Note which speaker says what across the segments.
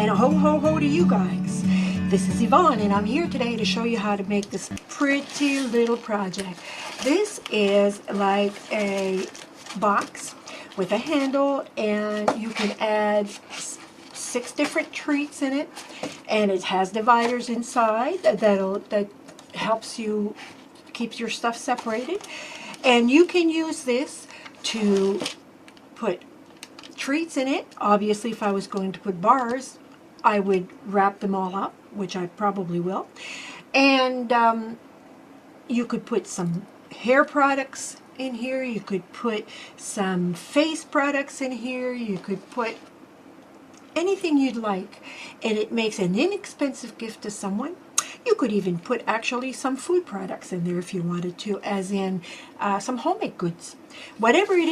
Speaker 1: and a ho to you guys. This is Yvonne, and I'm here today to show you how to make this pretty little project. This is like a box with a handle, and you can add 6 different treats in it, and it has dividers inside that helps you keep your stuff separated. And you can use this to put treats in it. Obviously, if I was going to put bars, I would wrap them all up, which I probably will. And you could put some hair products in here. You could put some face products in here. You could put anything you'd like, and it makes an inexpensive gift to someone. You could even put actually some food products in there if you wanted to, as in some homemade goods. Whatever it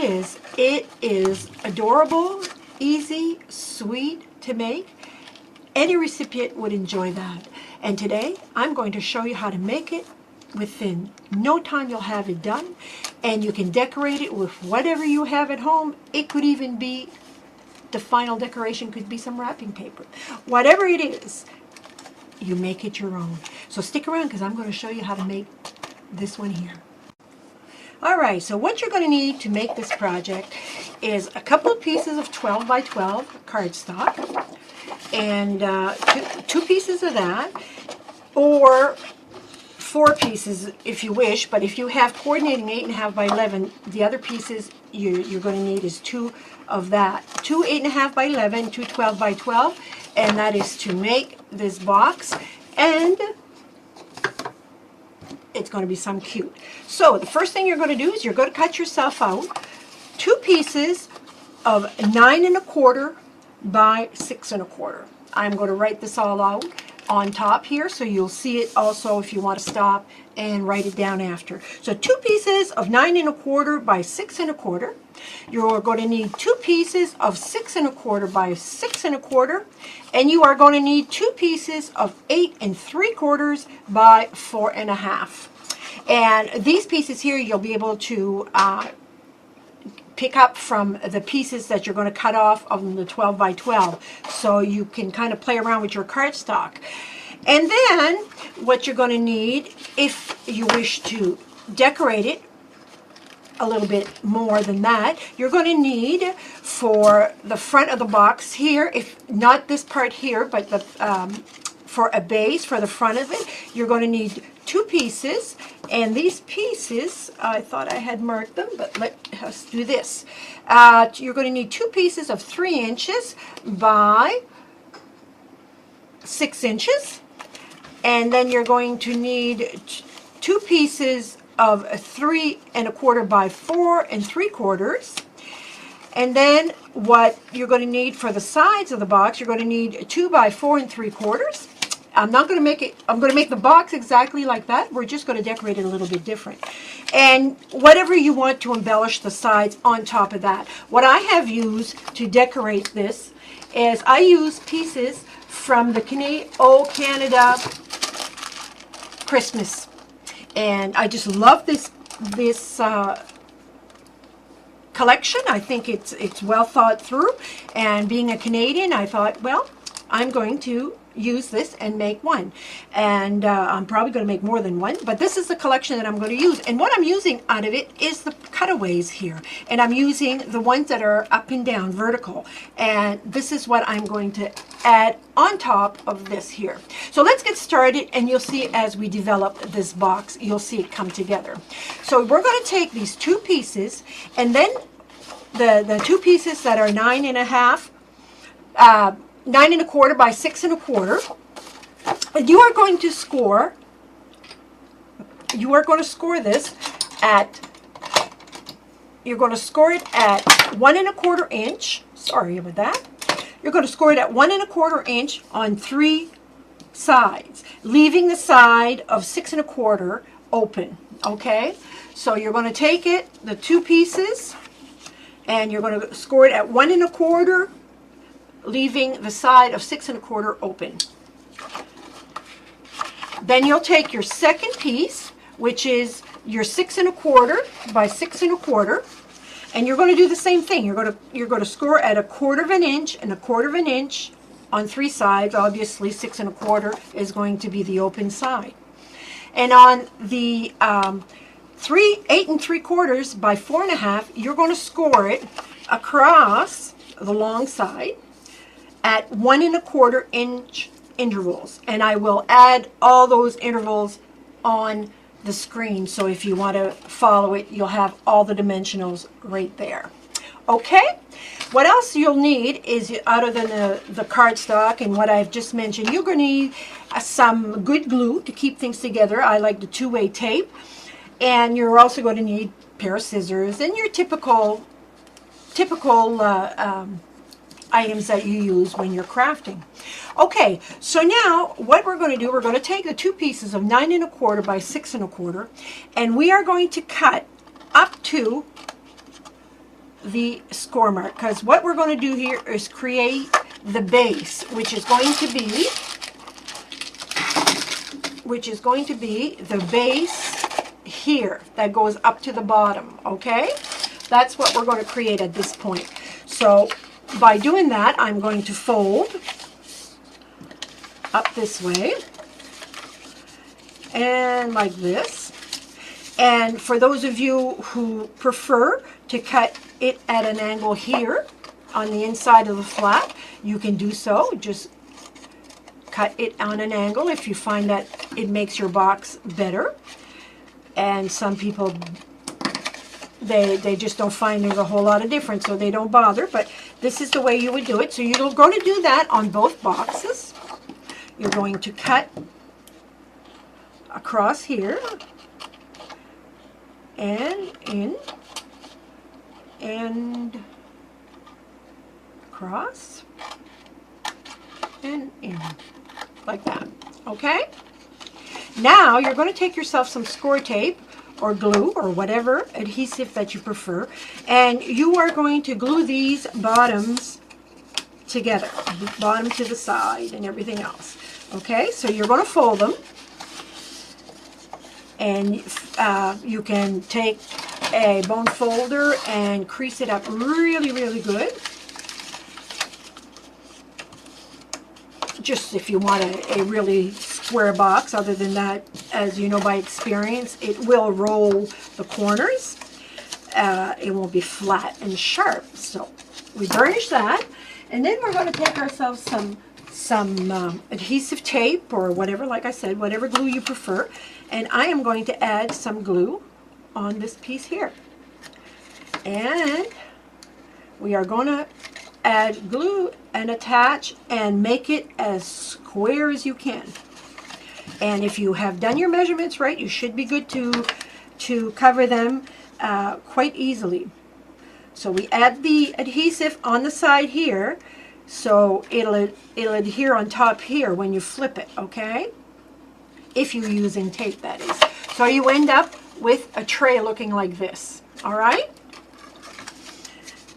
Speaker 1: is adorable, easy, sweet to make. Any recipient would enjoy that. And today I'm going to show you how to make it. Within no time you'll have it done, and you can decorate it with whatever you have at home. It could even be, the final decoration could be some wrapping paper. Whatever it is, you make it your own. So stick around, because I'm going to show you how to make this one here. Alright, so what you're going to need to make this project is a couple of pieces of 12 by 12 cardstock, and two pieces of that, or 4 pieces if you wish, but if you have coordinating 8.5 by 11, the other pieces you're going to need is 2 of that. 2 8.5 by 11, 2 12 by 12, and that is to make this box, and it's going to be some cute. So the first thing you're going to do is you're going to cut yourself out 2 pieces of 9 1/4 by 6 1/4. I'm going to write this all out on top here, so you'll see it also if you want to stop and write it down after. So 2 pieces of 9 1/4 by 6 1/4. You're going to need 2 pieces of 6 1/4 by 6 1/4, and you are going to need 2 pieces of 8 3/4 by 4 1/2. And these pieces here you'll be able to pick up from the pieces that you're going to cut off of the 12 by 12, so you can kind of play around with your cardstock. And then what you're going to need, if you wish to decorate it a little bit more than that, you're going to need for the front of the box here, if not this part here, but the for a base for the front of it, you're going to need 2 pieces. And these pieces, I thought I had marked them, but let us do this. You're going to need 2 pieces of 3 inches by 6 inches, and then you're going to need 2 pieces of 3 1/4 by 4 3/4. And then what you're going to need for the sides of the box, you're going to need 2 by 4 3/4. I'm not going to make it, I'm going to make the box exactly like that. We're just going to decorate it a little bit different. And whatever you want to embellish the sides on top of that. What I have used to decorate this is I use pieces from the Canada Christmas. And I just love this collection. I think it's well thought through. And being a Canadian, I thought, well, I'm going to use this and make one, and I'm probably going to make more than one, but this is the collection that I'm going to use. And what I'm using out of it is the cutaways here, and I'm using the ones that are up and down vertical, and this is what I'm going to add on top of this here. So let's get started, and you'll see as we develop this box, you'll see it come together. So we're going to take these 2 pieces, and then the 2 pieces that are 9 1/2 9 1/4 by 6 1/4, and you are going to score this at, you're going to score it at 1 1/4 inch. Sorry about that. You're going to score it at 1 1/4 inch on 3 sides, leaving the side of 6 1/4 open. Okay, so you're going to take it, the 2 pieces, and you're going to score it at 1 1/4, leaving the side of 6 1/4 open. Then you'll take your second piece, which is your 6 1/4 by 6 1/4, and you're going to do the same thing. You're going to score at 1/4 inch and 1/4 inch on 3 sides. Obviously 6 1/4 is going to be the open side. And on the 8 3/4 by 4 1/2, you're going to score it across the long side at 1 1/4 inch intervals. And I will add all those intervals on the screen, so if you want to follow it, you'll have all the dimensionals right there. Okay, what else you'll need is, other than the cardstock and what I've just mentioned, you're going to need some good glue to keep things together. I like the 2-way tape. And you're also going to need a pair of scissors and your typical items that you use when you're crafting. Okay, so now what we're going to do, we're going to take the 2 pieces of 9 1/4 by 6 1/4, and we are going to cut up to the score mark, because what we're going to do here is create the base, which is going to be the base here that goes up to the bottom. Okay, that's what we're going to create at this point. So by doing that, I'm going to fold up this way and like this. And for those of you who prefer to cut it at an angle here on the inside of the flap, you can do so. Just cut it on an angle if you find that it makes your box better. And some people, they just don't find there's a whole lot of difference, so they don't bother. But this is the way you would do it. So you're going to do that on both boxes. You're going to cut across here and in and across and in, like that. Okay? Now you're going to take yourself some score tape or glue or whatever adhesive that you prefer, and you are going to glue these bottoms together, bottom to the side and everything else. Okay, so you're going to fold them, and you can take a bone folder and crease it up really, really good. Just if you want a really square box. Other than that, as you know by experience, it will roll the corners. It won't be flat and sharp. So we burnish that, and then we're going to take ourselves some adhesive tape or whatever, like I said, whatever glue you prefer, and I am going to add some glue on this piece here. And we are going to add glue and attach and make it as square as you can. And if you have done your measurements right, you should be good to cover them quite easily. So we add the adhesive on the side here, so it'll adhere on top here when you flip it, okay? If you're using tape, that is. So you end up with a tray looking like this, all right?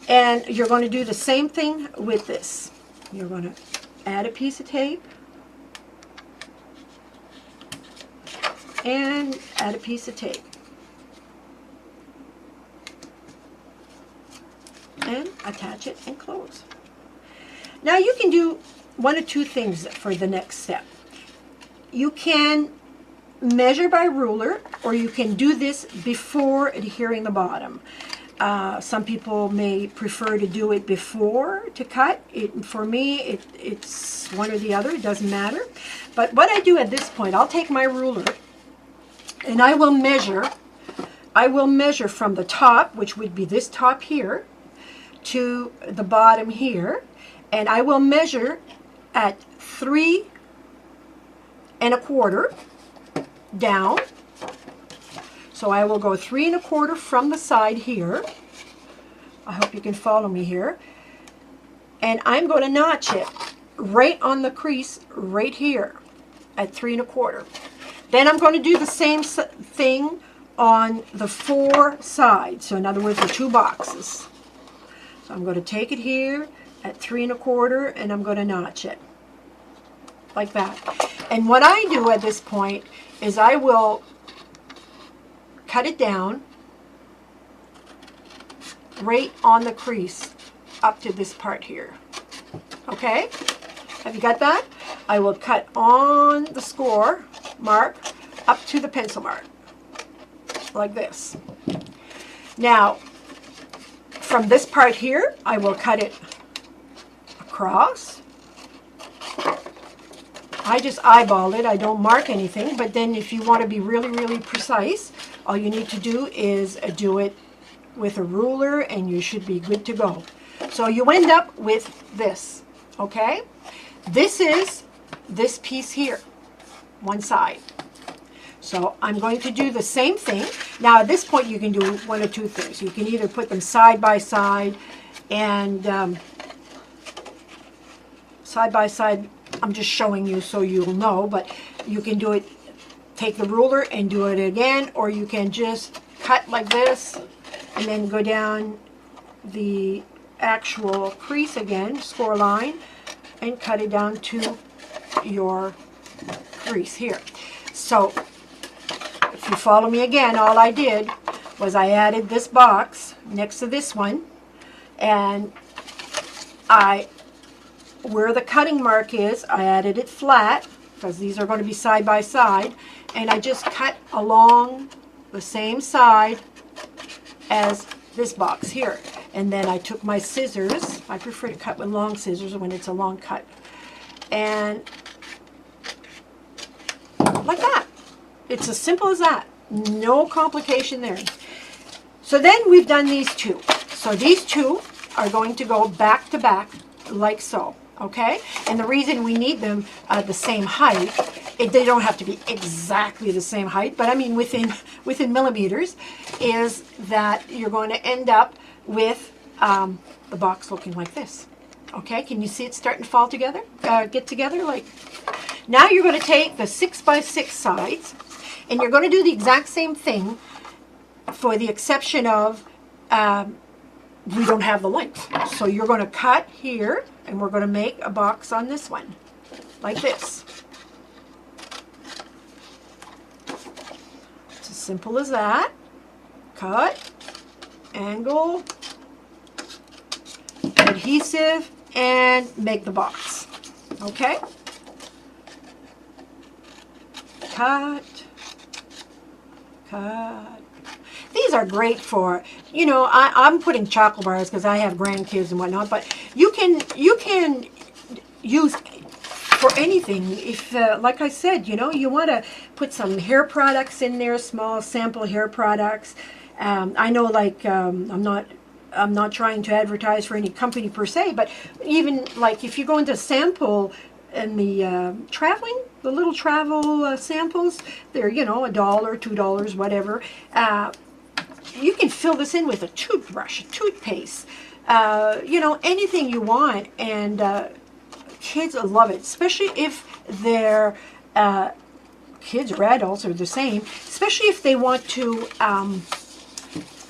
Speaker 1: And you're going to do the same thing with this. You're going to add a piece of tape and add a piece of tape and attach it and close. Now you can do one of two things for the next step. You can measure by ruler, or you can do this before adhering the bottom. Some people may prefer to do it before to cut. For me, it's one or the other. It doesn't matter. But what I do at this point, I'll take my ruler and I will measure from the top, which would be this top here, to the bottom here, and I will measure at 3 1/4 down. So I will go 3 1/4 from the side here. I hope you can follow me here. And I'm going to notch it right on the crease right here at 3 1/4. Then I'm going to do the same thing on the 4 sides. So in other words, the 2 boxes. So I'm going to take it here at 3 1/4 and I'm going to notch it like that. And what I do at this point is I will cut it down right on the crease up to this part here. Okay? Have you got that? I will cut on the score mark up to the pencil mark, like this. Now, from this part here, I will cut it across. I just eyeball it. I don't mark anything, but then if you want to be really, really precise, all you need to do is do it with a ruler and you should be good to go. So you end up with this, okay? This is this piece here, one side. So I'm going to do the same thing. Now at this point you can do one of two things. You can either put them side by side and side by side, I'm just showing you so you'll know, but you can do it, take the ruler and do it again, or you can just cut like this and then go down the actual crease again, score line, and cut it down to your crease here. So if you follow me again, all I did was I added this box next to this one, and where the cutting mark is, I added it flat because these are going to be side by side, and I just cut along the same side as this box here. And then I took my scissors, I prefer to cut with long scissors when it's a long cut, and like that. It's as simple as that. No complication there. So then we've done these two. So these two are going to go back to back like so. Okay, and the reason we need them the same height, they don't have to be exactly the same height, but I mean within millimeters, is that you're going to end up with the box looking like this. Okay, can you see it starting to fall together, get together? Like, now you're going to take the 6 by 6 sides, and you're going to do the exact same thing, for the exception of we don't have the length. So you're going to cut here, and we're going to make a box on this one, like this. It's as simple as that. Cut, angle, adhesive, and make the box. Okay? Cut, cut. These are great for, you know, I'm putting chocolate bars because I have grandkids and whatnot, but you can use for anything. If, like I said, you know, you want to put some hair products in there, small sample hair products. I know, like, I'm not trying to advertise for any company per se, but even like if you go into sample and the traveling, the little travel samples, they're, you know, $1, $2, whatever. You can fill this in with a toothbrush, a toothpaste, you know, anything you want, and kids love it, especially if they're kids or adults are the same, especially if they want to,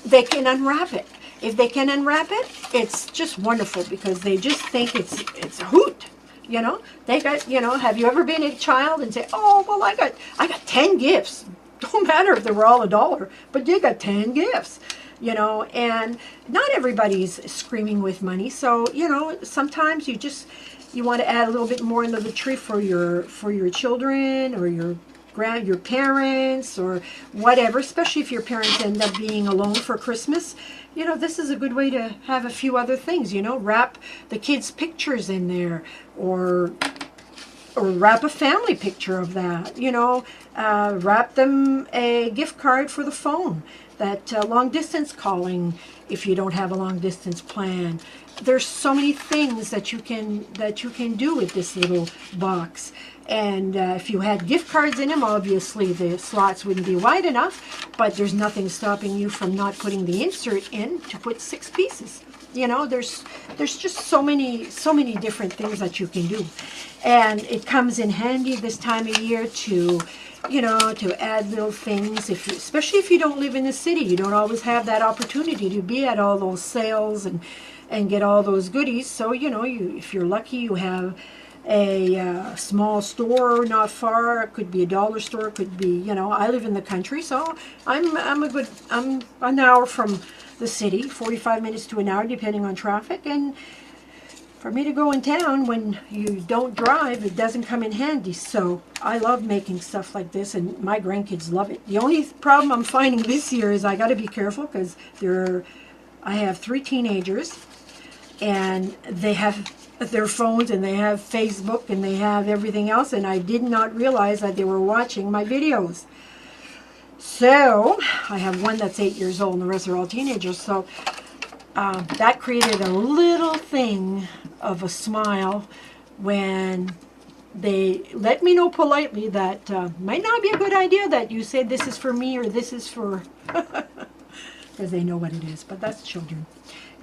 Speaker 1: they can unwrap it. If they can unwrap it, it's just wonderful because they just think it's a hoot. You know, they got, you know, have you ever been a child and say, oh, well, I got 10 gifts. Don't matter if they were all $1, but you got 10 gifts, you know, and not everybody's screaming with money. So, you know, sometimes you want to add a little bit more into the tree for your children or your parents or whatever, especially if your parents end up being alone for Christmas. You know, this is a good way to have a few other things, you know, wrap the kids' pictures in there, or wrap a family picture of that, you know, wrap them a gift card for the phone, that long distance calling if you don't have a long distance plan. There's so many things that you can do with this little box. And if you had gift cards in them, obviously the slots wouldn't be wide enough, but there's nothing stopping you from not putting the insert in to put 6 pieces. You know, there's just so many different things that you can do. And it comes in handy this time of year to, you know, to add little things, especially if you don't live in the city. You don't always have that opportunity to be at all those sales and get all those goodies. So, you know, if you're lucky, you have a small store not far. It could be a dollar store. It could be, you know, I live in the country, so I'm an hour from the city, 45 minutes to an hour depending on traffic, and for me to go in town when you don't drive, it doesn't come in handy. So I love making stuff like this, and my grandkids love it. The only problem I'm finding this year is I got to be careful because I have 3 teenagers, and they have their phones, and they have Facebook, and they have everything else, and I did not realize that they were watching my videos. So I have one that's 8 years old, and the rest are all teenagers. So that created a little thing of a smile when they let me know politely that might not be a good idea that you say this is for me or this is for, because they know what it is, but that's children.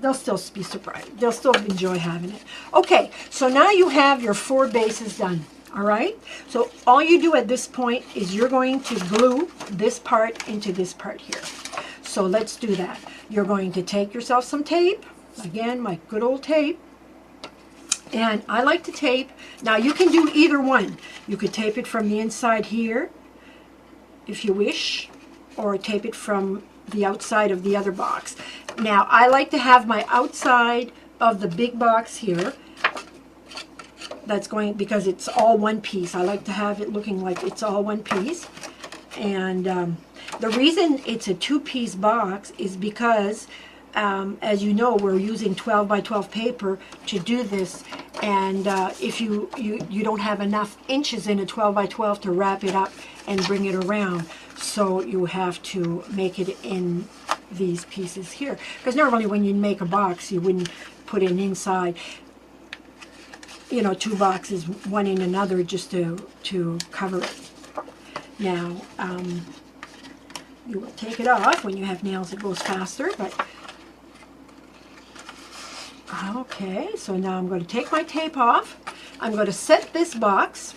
Speaker 1: They'll still be surprised. They'll still enjoy having it. Okay, so now you have your 4 bases done, all right? So all you do at this point is you're going to glue this part into this part here. So let's do that. You're going to take yourself some tape, again, my good old tape, and I like to tape. Now you can do either one. You could tape it from the inside here, if you wish, or tape it from the outside of the other box. Now I like to have my outside of the big box here, that's going, because it's all one piece. I like to have it looking like it's all one piece. And the reason it's a 2-piece box is because as you know, we're using 12 by 12 paper to do this, and if you don't have enough inches in a 12 by 12 to wrap it up and bring it around, so you have to make it in these pieces here. Because normally when you make a box, you wouldn't put it inside, you know, 2 boxes, one in another, just to cover it. Now, you will take it off. When you have nails, it goes faster, but okay, so now I'm going to take my tape off. I'm going to set this box,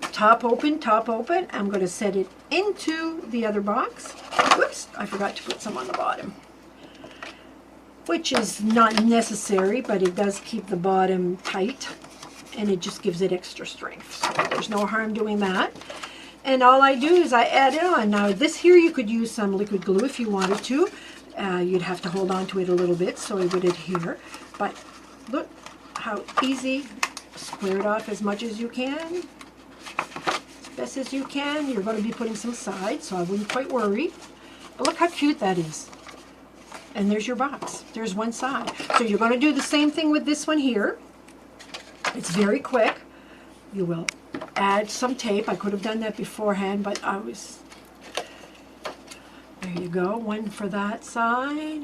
Speaker 1: top open, top open. I'm going to set it into the other box. Whoops, I forgot to put some on the bottom, which is not necessary, but it does keep the bottom tight, and it just gives it extra strength. So there's no harm doing that. And all I do is I add it on. Now this here, you could use some liquid glue if you wanted to. You'd have to hold on to it a little bit so it would adhere. But look how easy. Square it off as much as you can, as best as you can. You're going to be putting some sides, so I wouldn't quite worry. But look how cute that is. And there's your box. There's one side. So you're going to do the same thing with this one here. It's very quick. You will add some tape. I could have done that beforehand, but there you go. One for that side,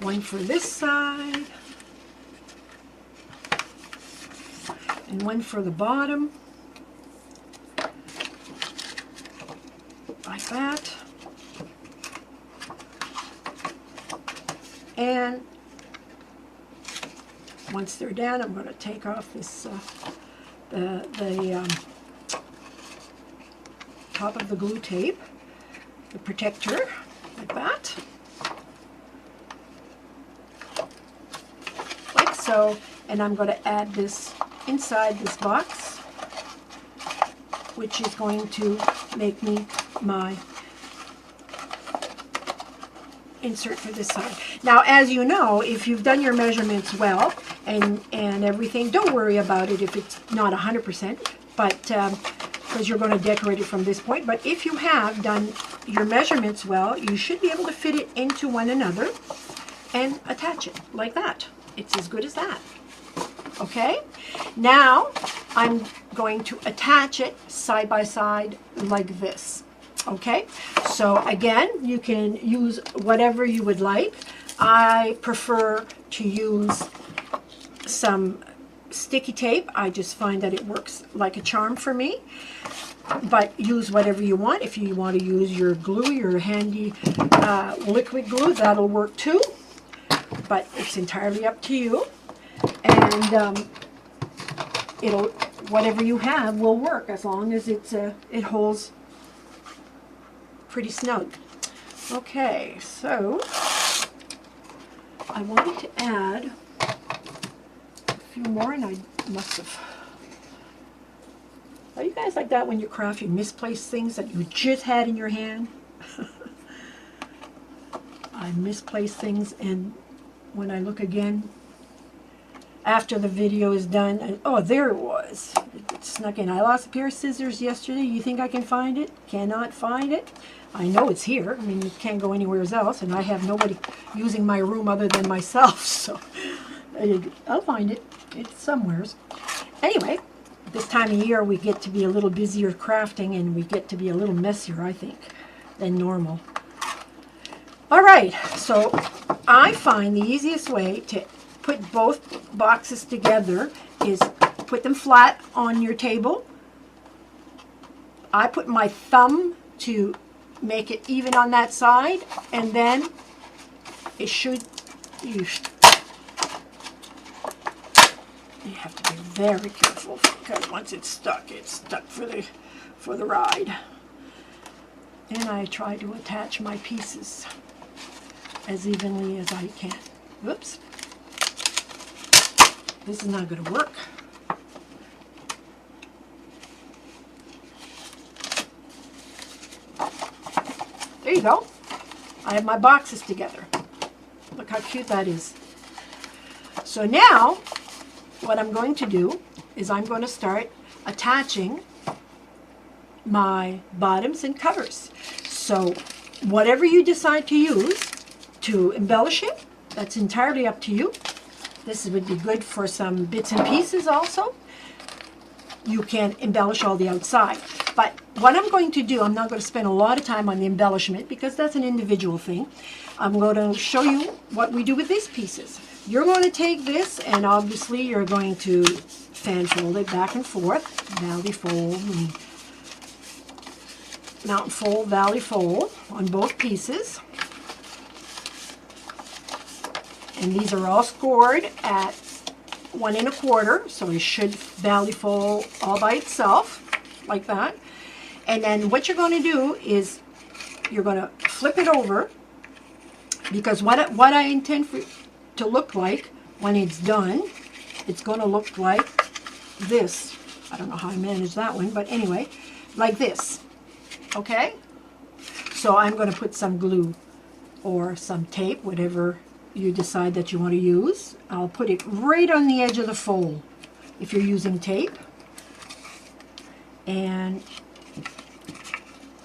Speaker 1: one for this side, and one for the bottom, like that. And once they're done, I'm going to take off this the top of the glue tape, the protector, like that, like so. And I'm going to add this inside this box, which is going to make me my insert for this side. Now, as you know, if you've done your measurements well and everything, don't worry about it if it's not 100%, but because you're going to decorate it from this point. But if you have done your measurements well, you should be able to fit it into one another and attach it like that. It's as good as that. Okay? Now, I'm going to attach it side by side like this. Okay, so again, you can use whatever you would like. I prefer to use some sticky tape. I just find that it works like a charm for me. But use whatever you want. If you want to use your glue, your handy liquid glue, that'll work too. But it's entirely up to you. And whatever you have will work as long as it holds pretty snug. Okay, so I wanted to add a few more, and I must have. Are you guys like that when you craft? You misplace things that you just had in your hand? I misplace things, and when I look again, after the video is done. And, oh, there it was. It snuck in. I lost a pair of scissors yesterday. You think I can find it? Cannot find it. I know it's here. I mean, you can't go anywhere else, and I have nobody using my room other than myself, so I'll find it. It's somewheres. Anyway, this time of year we get to be a little busier crafting, and we get to be a little messier, I think, than normal. All right, so I find the easiest way to put both boxes together is put them flat on your table. I put my thumb to make it even on that side, and then it should, you have to be very careful, because once it's stuck for the ride. And I try to attach my pieces as evenly as I can. Whoops. This is not going to work. There you go. I have my boxes together. Look how cute that is. So now, what I'm going to do is I'm going to start attaching my bottoms and covers. So whatever you decide to use to embellish it, that's entirely up to you. This would be good for some bits and pieces also. You can embellish all the outside. But what I'm going to do, I'm not going to spend a lot of time on the embellishment because that's an individual thing. I'm going to show you what we do with these pieces. You're going to take this, and obviously you're going to fan fold it back and forth, valley fold, and mountain fold, valley fold on both pieces. And these are all scored at 1 1/4, so it should valley fold all by itself, like that. And then what you're going to do is you're going to flip it over, because what I intend for it to look like when it's done, it's going to look like this. I don't know how I managed that one, but anyway, like this. Okay? So I'm going to put some glue or some tape, whatever you decide that you want to use. I'll put it right on the edge of the fold if you're using tape. And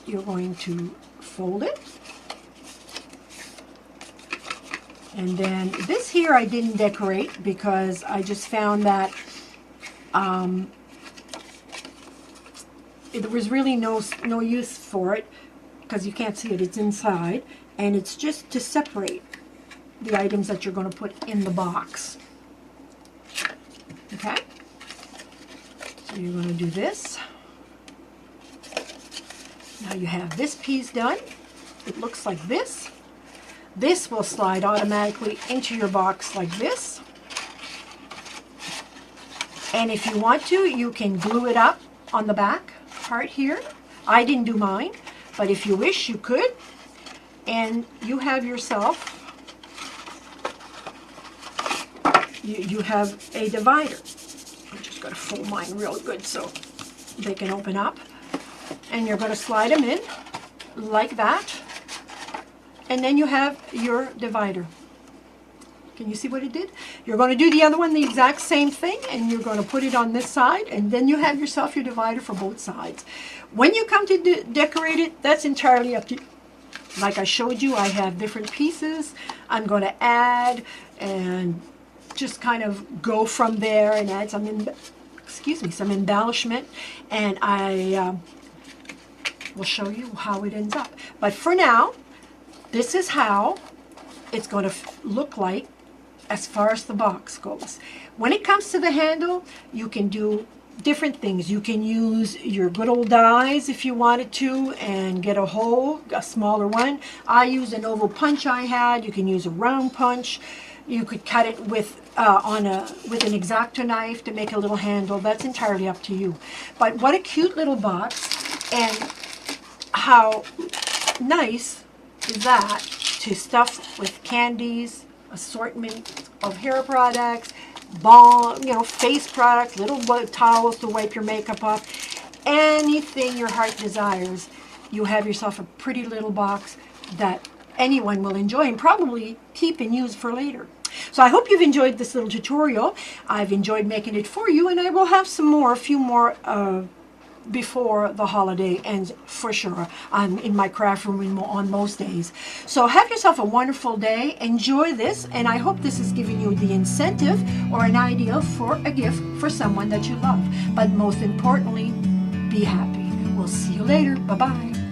Speaker 1: you're going to fold it. And then this here I didn't decorate because I just found that there was really no use for it because you can't see it, it's inside, and it's just to separate the items that you're going to put in the box. Okay? So you're going to do this. Now you have this piece done. It looks like this. This will slide automatically into your box like this. And if you want to, you can glue it up on the back part here. I didn't do mine, but if you wish, you could. And you have yourself, you have a divider. I'm just going to fold mine real good so they can open up. And you're going to slide them in like that. And then you have your divider. Can you see what it did? You're going to do the other one the exact same thing, and you're going to put it on this side, and then you have yourself your divider for both sides. When you come to decorate it, that's entirely up to you. Like I showed you, I have different pieces I'm going to add and just kind of go from there and add some embellishment, and I will show you how it ends up. But for now, this is how it's going to look like as far as the box goes. When it comes to the handle, you can do different things. You can use your good old dies if you wanted to and get a hole, a smaller one. I used an oval punch I had. You can use a round punch. You could cut it with an X-Acto knife to make a little handle. That's entirely up to you. But what a cute little box, and how nice is that to stuff with candies, assortment of hair products, balm, face products, little towels to wipe your makeup off, anything your heart desires. You have yourself a pretty little box that anyone will enjoy and probably keep and use for later. So I hope you've enjoyed this little tutorial. I've enjoyed making it for you, and I will have a few more before the holiday ends for sure. I'm in my craft room on most days. So have yourself a wonderful day. Enjoy this, and I hope this is giving you the incentive or an idea for a gift for someone that you love. But most importantly, be happy. We'll see you later. Bye-bye.